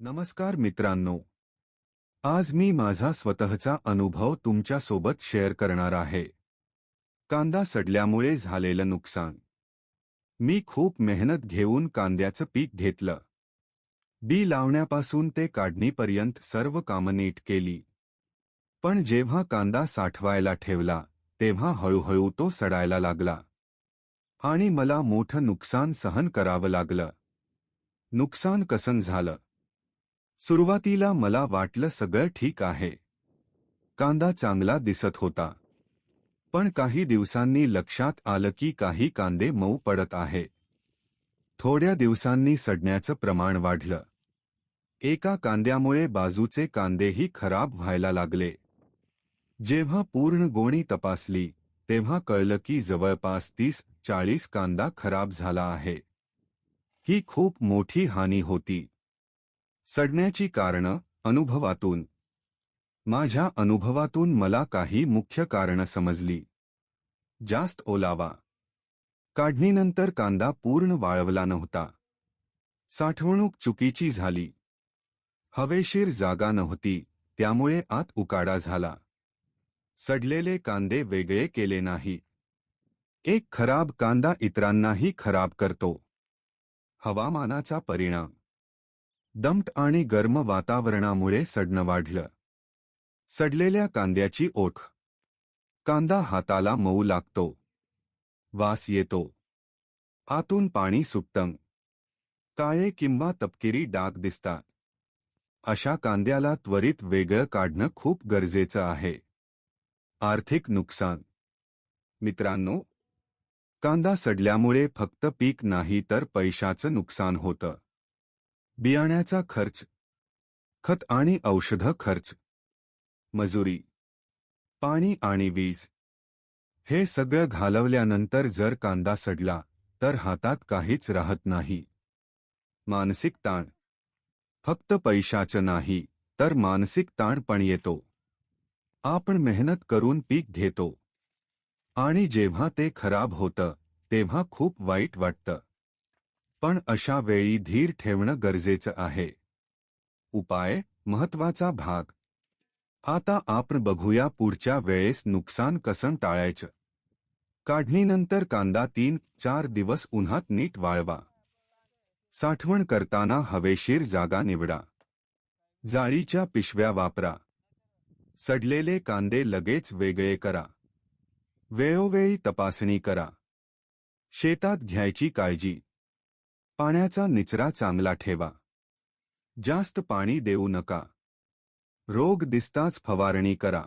नमस्कार मित्रांनो, आज मी माझा स्वतःचा अनुभव तुमच्यासोबत शेअर करणार आहे. कांदा सडल्यामुळे झालेलं नुकसान. मी खूप मेहनत घेऊन कांद्याचं पीक घेतलं. बी लावण्यापासून ते काढणीपर्यंत सर्व कामं नीट केली. पण जेव्हा कांदा साठवायला ठेवला, तेव्हा हळूहळू तो सडायला लागला. आणि मला मोठं नुकसान सहन करावं लागलं. नुकसान कसं झालं? सुरुवातीला मला वाटलं सगळं ठीक आहे. कांदा चांगला दिसत होता. पण काही दिवसांनी लक्षात आलं की काही कांदे मऊ पडत आहेत. थोड्या दिवसांनी सडण्याचं प्रमाण वाढलं. एका कांद्यामुळे बाजूचे कांदेही खराब व्हायला लागले. जेव्हा पूर्ण गोणी तपासली, तेव्हा कळलं की जवळपास 30-40 कांदा खराब झाला आहे. ही खूप मोठी हानी होती. सडण्याची कारणं अनुभवातून. माझ्या अनुभवातून मला काही मुख्य कारणं समजली. जास्त ओलावा. काढणीनंतर कांदा पूर्ण वाळवला नव्हता. साठवणूक चुकीची झाली. हवेशीर जागा नव्हती, त्यामुळे आत उकाडा झाला. सडलेले कांदे वेगळे केले नाही. एक खराब कांदा इतरांनाही खराब करतो. हवामानाचा परिणाम. दमट आणि गर्म वातावरणामुळे सडणं वाढलं. सडलेल्या कांद्याची ओठ. कांदा हाताला मऊ लागतो. वास येतो. आतून पाणी सुटतं. काळे किंवा तपकिरी डाग दिसतात. अशा कांद्याला त्वरित वेगळं काढणं खूप गरजेचं आहे. आर्थिक नुकसान. मित्रांनो, कांदा सडल्यामुळे फक्त पीक नाही तर पैशाचं नुकसान होतं. बियाण्याचा खर्च, खत आणि औषध खर्च, मजुरी, पाणी आणि वीज, हे सगळं घालवल्यानंतर जर कांदा सडला तर हातात काहीच राहत नाही. मानसिक ताण. फक्त पैशाचं नाही तर मानसिक ताण पण येतो. आपण मेहनत करून पीक घेतो आणि जेव्हा ते खराब होतं तेव्हा खूप वाईट वाटतं. पण अशा वेळी धीर ठेवणं गरजेचं आहे. उपाय. महत्वाचा भाग. आता आपण बघूया पुढच्या वेळेस नुकसान कसं टाळायचं. काढणीनंतर कांदा 3-4 दिवस उन्हात नीट वाळवा. साठवण करताना हवेशीर जागा निवडा. जाळीच्या पिशव्या वापरा. सडलेले कांदे लगेच वेगळे करा. वेळोवेळी तपासणी करा. शेतात घ्यायची काळजी. पाण्याचा निचरा चांगला ठेवा. जास्त पाणी देऊ नका. रोग दिसताच फवारणी करा.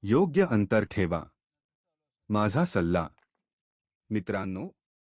योग्य अंतर ठेवा. माझा सल्ला. मित्रांनो,